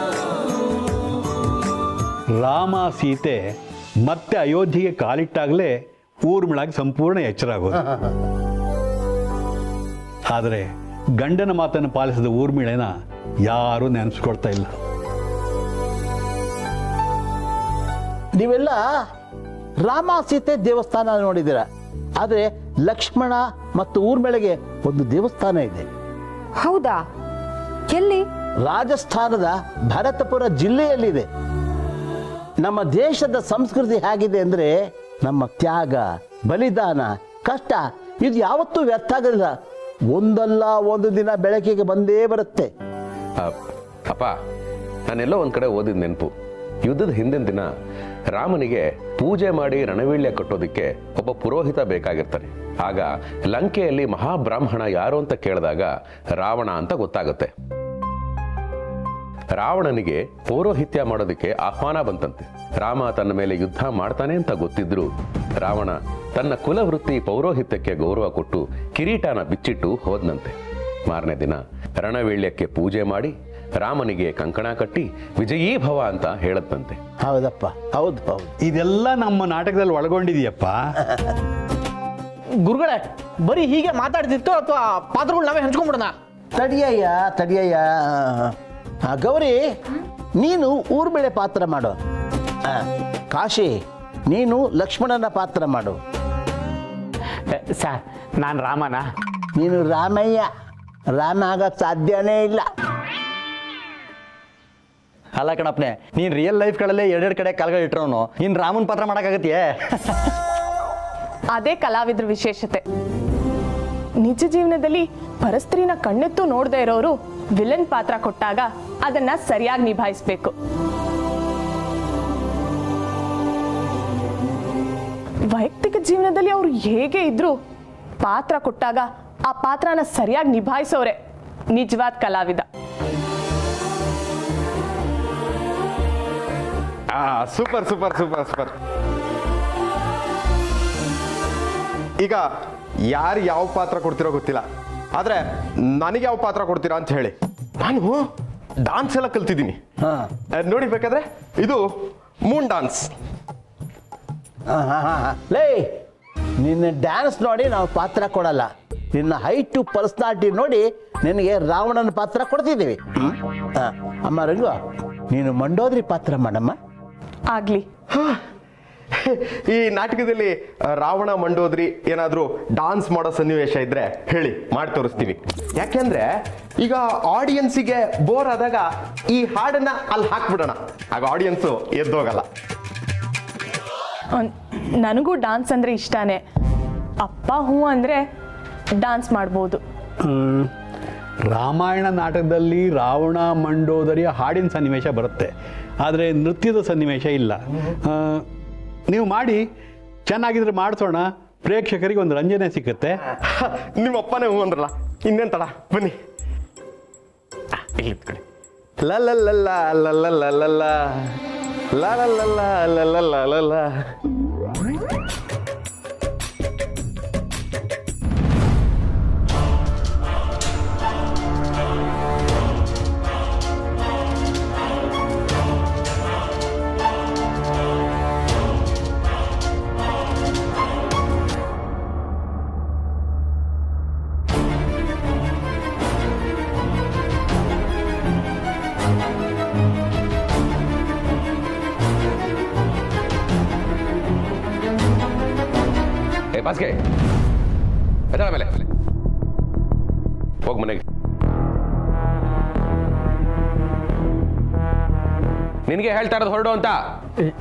ರಾಮ ಸೀತೆ ಮತ್ತೆ ಅಯೋಧ್ಯೆಗೆ ಕಾಲಿಟ್ಟಾಗಲೇ ಊರ್ಮಿಳಾಗಿ ಸಂಪೂರ್ಣ ಎಚ್ಚರ ಆಗೋದು. ಆದರೆ ಗಂಡನ ಮಾತನ್ನು ಪಾಲಿಸಿದ ಊರ್ಮಿಳೆನ ಯಾರೂ ನೆನೆಸ್ಕೊಳ್ತಾ ಇಲ್ಲ. ನೀವೆಲ್ಲ ರಾಮ ಸೀತೆ ದೇವಸ್ಥಾನ ನೋಡಿದ್ದೀರ, ಆದರೆ ಲಕ್ಷ್ಮಣ ಮತ್ತು ಊರ್ಮಿಳೆಗೆ ಒಂದು ದೇವಸ್ಥಾನ ಇದೆ. ಹೌದಾ? ಎಲ್ಲಿ? ರಾಜಸ್ಥಾನದ ಭರತಪುರ ಜಿಲ್ಲೆಯಲ್ಲಿದೆ. ನಮ್ಮ ದೇಶದ ಸಂಸ್ಕೃತಿ ಹೇಗಿದೆ ಅಂದ್ರೆ, ನಮ್ಮ ತ್ಯಾಗ, ಬಲಿದಾನ, ಕಷ್ಟ ಇದು ಯಾವತ್ತೂ ವ್ಯರ್ಥ ಆಗೋದಿಲ್ಲ. ಒಂದಲ್ಲ ಒಂದು ದಿನ ಬೆಳಕಿಗೆ ಬಂದೇ ಬರುತ್ತೆ. ಅಪ್ಪ, ನಾನೆಲ್ಲೋ ಒಂದ್ ಕಡೆ ಓದಿದ ನೆನಪು, ಯುದ್ಧದ ಹಿಂದಿನ ದಿನ ರಾಮನಿಗೆ ಪೂಜೆ ಮಾಡಿ ರಣವೀಳ್ಯ ಕಟ್ಟೋದಕ್ಕೆ ಒಬ್ಬ ಪುರೋಹಿತ ಬೇಕಾಗಿರ್ತಾನೆ. ಆಗ ಲಂಕೆಯಲ್ಲಿ ಮಹಾಬ್ರಾಹ್ಮಣ ಯಾರು ಅಂತ ಕೇಳಿದಾಗ ರಾವಣ ಅಂತ ಗೊತ್ತಾಗುತ್ತೆ. ರಾವಣನಿಗೆ ಪೌರೋಹಿತ್ಯ ಮಾಡೋದಕ್ಕೆ ಆಹ್ವಾನ ಬಂತಂತೆ. ರಾಮ ತನ್ನ ಮೇಲೆ ಯುದ್ಧ ಮಾಡ್ತಾನೆ ಅಂತ ಗೊತ್ತಿದ್ರು ರಾವಣ ತನ್ನ ಕುಲವೃತ್ತಿ ಪೌರೋಹಿತ್ಯಕ್ಕೆ ಗೌರವ ಕೊಟ್ಟು ಕಿರೀಟನ ಬಿಚ್ಚಿಟ್ಟು ಹೋದ್ನಂತೆ. ಮಾರನೇ ದಿನ ರಣವೀಳ್ಯಕ್ಕೆ ಪೂಜೆ ಮಾಡಿ ರಾಮನಿಗೆ ಕಂಕಣ ಕಟ್ಟಿ ವಿಜಯೀ ಭವ ಅಂತ ಹೇಳತ್ತಂತೆ. ಹೌದಪ್ಪ, ಹೌದು ಹೌದು, ಇದೆಲ್ಲ ನಮ್ಮ ನಾಟಕದಲ್ಲಿ ಒಳಗೊಂಡಿದೆಯಪ್ಪ. ಗುರುಗಳೇ, ಬರೀ ಹೀಗೆ ಮಾತಾಡ್ತಿತ್ತು ಅಥವಾ ಪಾತ್ರಗಳು ನಾವೇ ಹಂಚ್ಕೊಂಡ್ಬಿಡೋಣ? ತಡಿಯಯ್ಯ. ಗೌರಿ, ನೀನು ಊರ್ಮಿಳೆ ಪಾತ್ರ ಮಾಡು. ಕಾಶಿ, ನೀನು ಲಕ್ಷ್ಮಣನ ಪಾತ್ರ ಮಾಡು. ಸರ್, ನಾನು ರಾಮನ? ನೀನು ರಾಮಯ್ಯ. ರಾಮ ಆಗಕ್ಕೆ ಸಾಧ್ಯನೇ ಇಲ್ಲ. ಅಲ್ಲ ಕಣಪ್ಪನೆ, ನೀನ್ ರಿಯಲ್ ಲೈಫ್ಗಳಲ್ಲಿ 2 ಕಡೆ ಕಾಲ್ಗಳು ಇಟ್ಟರೋನು ಇನ್ ರಾಮನ್ ಪಾತ್ರ ಮಾಡಕ್ಕಾಗತ್ತೆಯೇ? ಅದೇ ಕಲಾವಿದ್ರ ವಿಶೇಷತೆ. ನಿಜ ಜೀವನದಲ್ಲಿ ಪರಸ್ತ್ರೀನ ಕಣ್ಣೆತ್ತು ನೋಡದೆ ಇರೋರು ವಿಲನ್ ಪಾತ್ರ ಕೊಟ್ಟಾಗ ಅದನ್ನ ಸರಿಯಾಗಿ ನಿಭಾಯಿಸ್ಬೇಕು. ವೈಯಕ್ತಿಕ ಜೀವನದಲ್ಲಿ ಅವ್ರು ಹೇಗೆ ಇದ್ರು ಪಾತ್ರ ಕೊಟ್ಟಾಗ ಆ ಪಾತ್ರನ ಸರಿಯಾಗಿ ನಿಭಾಯಿಸೋರೆ ನಿಜವಾದ ಕಲಾವಿದ. Super super super super. ಈಗ ಯಾರು ಯಾವ ಪಾತ್ರ ಕೊಡ್ತಿರೋ ಗೊತ್ತಿಲ್ಲ, ಆದ್ರೆ ನನಗೆ ಯಾವ ಪಾತ್ರ ಕೊಡ್ತೀರಾ ಅಂತ ಹೇಳಿ. ನಾನು ಡಾನ್ಸ್ ಎಲ್ಲ ಕಲ್ತಿದ್ದೀನಿ ನೋಡಿ. ಬೇಕಾದ್ರೆ ಇದು ಮೂನ್ ಡಾನ್ಸ್. ಲೇ, ನಿನ್ನ ಡ್ಯಾನ್ಸ್ ನೋಡಿ ನಾವು ಪಾತ್ರ ಕೊಡಲ್ಲ, ನಿನ್ನ ಹೈಟು ಪರ್ಸ್ನಾಲಿಟಿ ನೋಡಿ ನಿನಗೆ ರಾವಣನ ಪಾತ್ರ ಕೊಡ್ತಿದ್ದೀವಿ. ಅಮ್ಮ ರಂಗು, ನೀನು ಮಂಡೋದ್ರಿ ಪಾತ್ರ ಮಾಡಮ್ಮ. ಆಗ್ಲಿ. ಈ ನಾಟಕದಲ್ಲಿ ರಾವಣ ಮಂಡೋದ್ರಿ ಏನಾದ್ರೂ ಡಾನ್ಸ್ ಮಾಡೋ ಸನ್ನಿವೇಶ ಇದ್ರೆ ಹೇಳಿ, ಮಾಡಿ ತೋರಿಸ್ತೀವಿ. ಯಾಕೆಂದ್ರೆ ಈಗ ಆಡಿಯನ್ಸಿಗೆ ಬೋರ್ ಆದಾಗ ಈ ಹಾಡನ್ನ ಅಲ್ಲಿ ಹಾಕ್ಬಿಡೋಣ, ಆಗ ಆಡಿಯನ್ಸು ಎದ್ದೋಗಲ್ಲ. ನನಗೂ ಡಾನ್ಸ್ ಅಂದ್ರೆ ಇಷ್ಟಾನೆ. ಅಪ್ಪ ಹೂ ಅಂದ್ರೆ ಡಾನ್ಸ್ ಮಾಡ್ಬೋದು. ರಾಮಾಯಣ ನಾಟಕದಲ್ಲಿ ರಾವಣ ಮಂಡೋದರಿಯ ಹಾಡಿನ ಸನ್ನಿವೇಶ ಬರುತ್ತೆ, ಆದರೆ ನೃತ್ಯದ ಸನ್ನಿವೇಶ ಇಲ್ಲ. ನೀವು ಮಾಡಿ, ಚೆನ್ನಾಗಿದ್ರೆ ಮಾಡಿಸೋಣ, ಪ್ರೇಕ್ಷಕರಿಗೆ ಒಂದು ರಂಜನೆ ಸಿಕ್ಕುತ್ತೆ. ನಿಮ್ಮ ಅಪ್ಪನೇ ಹೂ ಅಂದ್ರಲ್ಲ, ಇನ್ನೇನ್ ತಡ, ಬನ್ನಿ. ಇಲ್ಲಿ ಕಡೆ ಲಲ್ಲ ಬಾಸ್ಗೆ ಮೇಲೆ ಹೋಗ್ ಮನೆಗೆ. ನಿನಗೆ ಹೇಳ್ತಾ ಇರೋದು ಹೊರಡು ಅಂತ.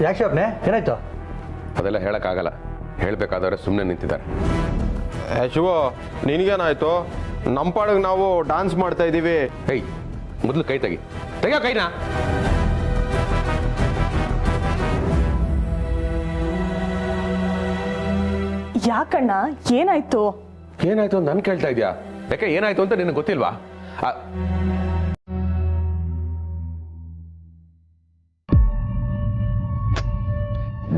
ಯಾಕೆ ಶಿವಪ್ನೆ, ಏನಾಯ್ತು? ಅದೆಲ್ಲ ಹೇಳಕ್ಕಾಗಲ್ಲ, ಹೇಳ್ಬೇಕಾದವ್ರೆ ಸುಮ್ಮನೆ ನಿಂತಿದ್ದಾರೆ. ಶಿವು, ನಿನಗೇನಾಯ್ತು? ನಮ್ಮ ಪಾಡಿಗೆ ನಾವು ಡಾನ್ಸ್ ಮಾಡ್ತಾ ಇದ್ದೀವಿ. ಹೇಯ್, ಮೊದಲು ಕೈ ತೆಗಿಯೋ ಕೈನಾ. ಯಾಕಣ್ಣ, ಏನಾಯ್ತು? ಏನಾಯ್ತು ಅಂತ ನನ್ ಕೇಳ್ತಾ ಇದ್ಯಾ? ಯಾಕೆ ಏನಾಯ್ತು ಅಂತ ನಿನಗೆ ಗೊತ್ತಿಲ್ವಾ?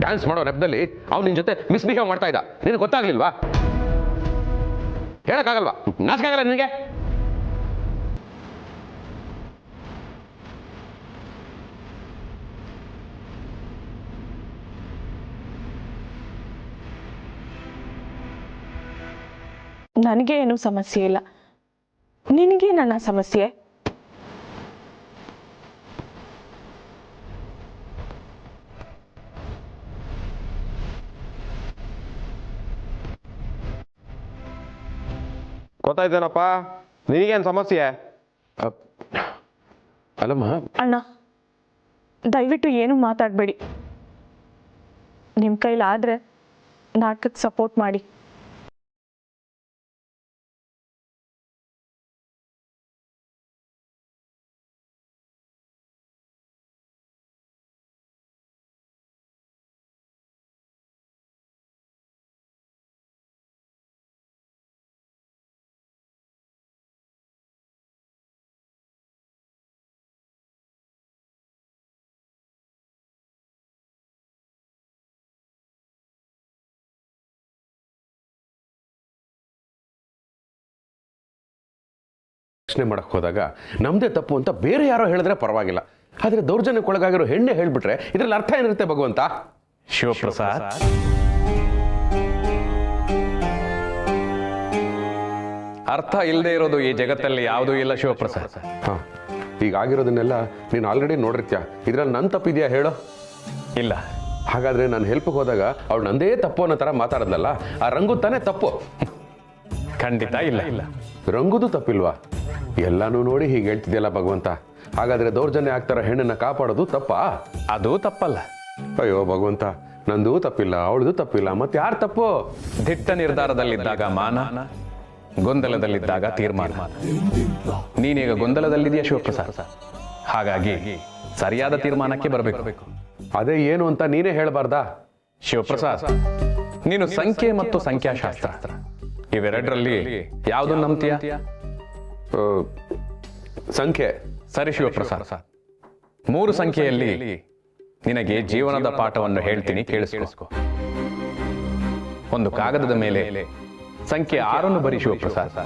ಡ್ಯಾನ್ಸ್ ಮಾಡೋ ನೆಪದಲ್ಲಿ ಅವ್ನು ನಿನ್ ಜೊತೆ ಮಿಸ್ಬಿಹೇವ್ ಮಾಡ್ತಾ ಇದ್ದ, ನಿನಗೆ ಗೊತ್ತಾಗ್ಲಿಲ್ವಾ? ಹೇಳಕ್ಕಾಗಲ್ವಾ? ನಾಚಿಕೆ ಆಗಲ್ಲ ನಿನಗೆ? ನನಗೆ ಏನು ಸಮಸ್ಯೆ ಇಲ್ಲ, ನಿನಗೆ ನನ್ನ ಸಮಸ್ಯೆ. ಗೊತ್ತಾಯ್ತೇನಪ್ಪ, ನಿನಗೇನು ಸಮಸ್ಯೆ? ಅಲ್ಲಮ್ಮ ಅಣ್ಣ, ದಯವಿಟ್ಟು ಏನು ಮಾತಾಡಬೇಡಿ. ನಿಮ್ಮ ಕೈಲಾದ್ರೆ ನಾಟಕಕ್ಕೆ ಸಪೋರ್ಟ್ ಮಾಡಿ. ಪ್ರಶ್ನೆ ಮಾಡಕ್ ಹೋದಾಗ ನಮ್ದೇ ತಪ್ಪು ಅಂತ ಬೇರೆ ಯಾರೋ ಹೇಳಿದ್ರೆ ಪರವಾಗಿಲ್ಲ, ಆದ್ರೆ ದೌರ್ಜನ್ಯಕ್ಕೊಳಗಾಗಿರೋ ಹೆಣ್ಣೆ ಹೇಳ್ಬಿಟ್ರೆ ಇದ್ರಲ್ಲಿ ಅರ್ಥ ಏನಿರುತ್ತೆ ಭಗವಂತ? ಶಿವಪ್ರಸಾದ್, ಅರ್ಥ ಇಲ್ಲದೆ ಇರೋದು ಈ ಜಗತ್ತಲ್ಲಿ ಯಾವುದೂ ಇಲ್ಲ ಶಿವಪ್ರಸಾದ್. ಹಾ, ಈಗ ಆಗಿರೋದನ್ನೆಲ್ಲ ನೀನು ಆಲ್ರೆಡಿ ನೋಡಿರ್ತೀಯ, ಇದ್ರಲ್ಲಿ ನನ್ನ ತಪ್ಪಿದ್ಯಾ ಹೇಳೋ? ಇಲ್ಲ. ಹಾಗಾದ್ರೆ ನಾನು ಹೆಲ್ಪ್ಗೆ ಹೋದಾಗ ಅವಳು ನಂದೇ ತಪ್ಪು ಅನ್ನೋ ತರ ಮಾತಾಡದಲ್ಲ, ಆ ರಂಗು ತಾನೇ ತಪ್ಪು? ಖಂಡಿತ ಇಲ್ಲ. ರಂಗುದು ತಪ್ಪಿಲ್ವಾ? ಎಲ್ಲಾನು ನೋಡಿ ಹೀಗೆ ಹೇಳ್ತಿದ್ಯಲ್ಲ ಭಗವಂತ, ಹಾಗಾದ್ರೆ ದೌರ್ಜನ್ಯ ಆಗ್ತಾರ ಹೆಣ್ಣನ್ನ ಕಾಪಾಡೋದು ತಪ್ಪಾ? ಅದು ತಪ್ಪಲ್ಲ. ಅಯ್ಯೋ ಭಗವಂತ, ನಂದು ತಪ್ಪಿಲ್ಲ, ಅವಳದು ತಪ್ಪಿಲ್ಲ, ಮತ್ತೆ ಯಾರು ತಪ್ಪು? ದಿಟ್ಟ ನಿರ್ಧಾರದಲ್ಲಿದ್ದಾಗ ಮಾನ, ಗೊಂದಲದಲ್ಲಿದ್ದಾಗ ತೀರ್ಮಾನ. ನೀನೀಗ ಗೊಂದಲದಲ್ಲಿದೆಯಾ ಶಿವಪ್ರಸಾದ್? ಹಾಗಾಗಿ ಸರಿಯಾದ ತೀರ್ಮಾನಕ್ಕೆ ಬರಬೇಕು. ಅದೇ ಏನು ಅಂತ ನೀನೇ ಹೇಳಬಾರ್ದಾ? ಶಿವಪ್ರಸಾದ್, ನೀನು ಸಂಖ್ಯೆ ಮತ್ತು ಸಂಖ್ಯಾಶಾಸ್ತ್ರ ಇವೆರಡರಲ್ಲಿ ಯಾವುದು ನಂಬ್ತೀಯ? ಸಂಖ್ಯೆ. ಸರಿ ಶಿವಪ್ರಸಾದ್, 3 ಸಂಖ್ಯೆಯಲ್ಲಿ ನಿನಗೆ ಜೀವನದ ಪಾಠವನ್ನು ಹೇಳ್ತೀನಿ, ಕೇಳಿಸ್ಕೋ. ಒಂದು ಕಾಗದದ ಮೇಲೆ ಸಂಖ್ಯೆ 6 ಬರಿ ಶಿವಪ್ರಸಾದ್.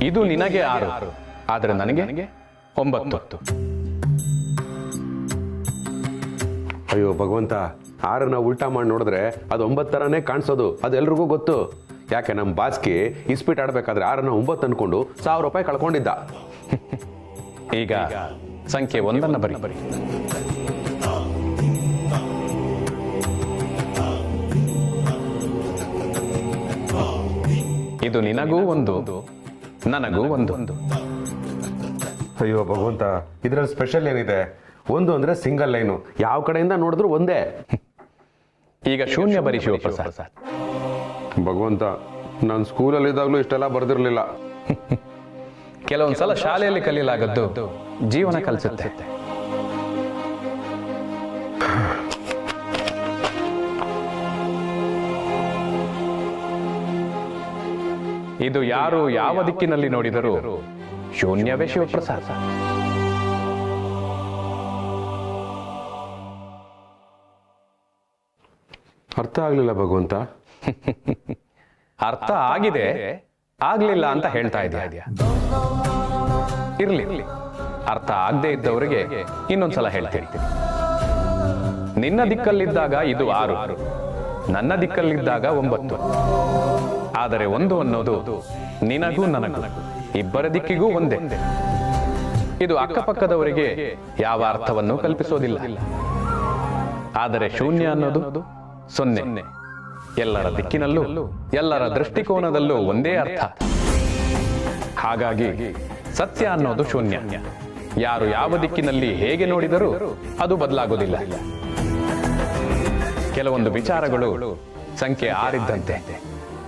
ಇದು ನಿನಗೆ 6, ಆದ್ರೆ ನನಗೆ 9. ಅಯ್ಯೋ ಭಗವಂತ, 6ನ್ನ ಉಲ್ಟಾ ಮಾಡಿ ನೋಡಿದ್ರೆ ಅದು 9 ಥರನೇ ಕಾಣಿಸೋದು. ಅದು ಎಲ್ರಿಗೂ ಗೊತ್ತು. ಯಾಕೆ ನಮ್ಮ ಬಾಸ್ಗೆ ಇಸ್ಪೀಟ್ ಆಡ್ಬೇಕಾದ್ರೆ 6ನ್ನ 9 ಅನ್ಕೊಂಡು 1000 ರೂಪಾಯಿ ಕಳ್ಕೊಂಡಿದ್ದ. ಈಗ ಸಂಖ್ಯೆ 1 ಬರಿ. ಇದು ನಿನಗೂ 1, ನನಗೂ 1. ಅಯ್ಯೋ ಭಗವಂತ, ಇದ್ರಲ್ಲಿ ಸ್ಪೆಷಲ್ ಏನಿದೆ? 1 ಅಂದ್ರೆ ಸಿಂಗಲ್ ಲೈನು, ಯಾವ ಕಡೆಯಿಂದ ನೋಡಿದ್ರು ಒಂದೇ. ಈಗ ಶೂನ್ಯ ಬರಿ ಶಿವಪ್ರಸಾದ್. ಭಗವಂತ, ನಾನು ಸ್ಕೂಲಲ್ಲಿದ್ದಾಗಲೂ ಇಷ್ಟೆಲ್ಲ ಬರ್ದಿರ್ಲಿಲ್ಲ. ಕೆಲವೊಂದ್ಸಲ ಶಾಲೆಯಲ್ಲಿ ಕಲಿಯಲಾಗದ್ದು ಜೀವನ ಕಲಿಸುತ್ತೆ. ಇದು ಯಾರು ಯಾವ ದಿಕ್ಕಿನಲ್ಲಿ ನೋಡಿದರೂ ಶೂನ್ಯವೇ ಶಿವಪ್ರಸಾದ್. ಅರ್ಥ ಆಗ್ಲಿಲ್ಲ ಭಗವಂತ. ಅರ್ಥ ಆಗಿದೆ, ಆಗ್ಲಿಲ್ಲ ಅಂತ ಹೇಳ್ತಾ ಇದೆಯಾ? ಇರ್ಲಿ, ಅರ್ಥ ಆಗದೆ ಇದ್ದವರಿಗೆ ಇನ್ನೊಂದ್ಸಲ ಹೇಳ್ತೀನಿ. ನಿನ್ನ ದಿಕ್ಕಲ್ಲಿದ್ದಾಗ ಇದು 6, ನನ್ನ ದಿಕ್ಕಲ್ಲಿದ್ದಾಗ 9. ಆದರೆ 1 ಅನ್ನೋದು ನಿನಗೂ ನನಗೂ ಇಬ್ಬರ ದಿಕ್ಕಿಗೂ ಒಂದೇ. ಇದು ಅಕ್ಕಪಕ್ಕದವರಿಗೆ ಯಾವ ಅರ್ಥವನ್ನು ಕಲ್ಪಿಸೋದಿಲ್ಲ. ಆದರೆ ಶೂನ್ಯ ಅನ್ನೋದು 0. ಎಲ್ಲರ ದಿಕ್ಕಿನಲ್ಲೂ ಎಲ್ಲರ ದೃಷ್ಟಿಕೋನದಲ್ಲೂ ಒಂದೇ ಅರ್ಥ. ಹಾಗಾಗಿ ಸತ್ಯ ಅನ್ನೋದು ಶೂನ್ಯ. ಯಾರು ಯಾವ ದಿಕ್ಕಿನಲ್ಲಿ ಹೇಗೆ ನೋಡಿದರೂ ಅದು ಬದಲಾಗೋದಿಲ್ಲ. ಕೆಲವೊಂದು ವಿಚಾರಗಳು ಸಂಖ್ಯೆ 6 ಇದ್ದಂತೆ.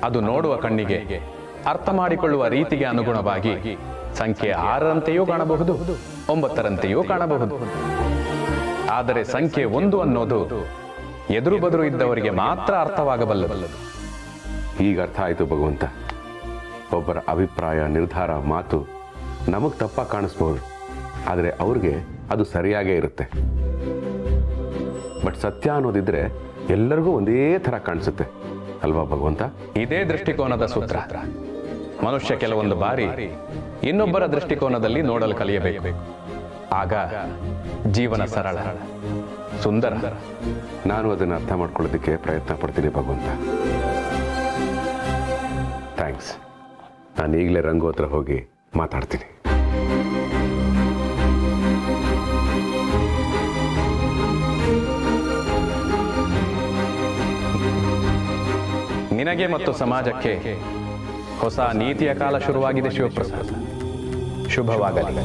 ಅದು ನೋಡುವ ಕಣ್ಣಿಗೆ, ಅರ್ಥ ಮಾಡಿಕೊಳ್ಳುವ ರೀತಿಗೆ ಅನುಗುಣವಾಗಿ ಸಂಖ್ಯೆ 6ರಂತೆಯೂ ಕಾಣಬಹುದು, 9ರಂತೆಯೂ ಕಾಣಬಹುದು. ಆದರೆ ಸಂಖ್ಯೆ 1 ಅನ್ನೋದು ಎದುರು ಬದುರು ಇದ್ದವರಿಗೆ ಮಾತ್ರ ಅರ್ಥವಾಗಬಲ್ಲದು. ಈಗ ಅರ್ಥ ಆಯ್ತು ಭಗವಂತ. ಒಬ್ಬರ ಅಭಿಪ್ರಾಯ, ನಿರ್ಧಾರ, ಮಾತು ನಮಗ್ ತಪ್ಪ ಕಾಣಿಸ್ಬೋದು, ಆದರೆ ಅವ್ರಿಗೆ ಅದು ಸರಿಯಾಗೇ ಇರುತ್ತೆ. ಬಟ್ ಸತ್ಯ ಅನ್ನೋದಿದ್ರೆ ಎಲ್ಲರಿಗೂ ಒಂದೇ ಥರ ಕಾಣಿಸುತ್ತೆ ಅಲ್ವಾ ಭಗವಂತ? ಇದೇ ದೃಷ್ಟಿಕೋನದ ಸೂತ್ರ. ಮನುಷ್ಯ ಕೆಲವೊಂದು ಬಾರಿ ಇನ್ನೊಬ್ಬರ ದೃಷ್ಟಿಕೋನದಲ್ಲಿ ನೋಡಲು ಕಲಿಯಬೇಕು. ಆಗ ಜೀವನ ಸರಳ, ಸುಂದರ. ನಾನು ಅದನ್ನು ಅರ್ಥ ಮಾಡ್ಕೊಳ್ಳೋದಕ್ಕೆ ಪ್ರಯತ್ನ ಪಡ್ತೀನಿ ಭಗವಂತ. ಥ್ಯಾಂಕ್ಸ್. ನಾನು ಈಗಲೇ ರಂಗು ಹತ್ರ ಹೋಗಿ ಮಾತಾಡ್ತೀನಿ. ನಿನಗೆ ಮತ್ತು ಸಮಾಜಕ್ಕೆ ಹೊಸ ನೀತಿಯ ಕಾಲ ಶುರುವಾಗಿದೆ ಶಿವಪ್ರಸಾದ್. ಶುಭವಾಗಲಿ.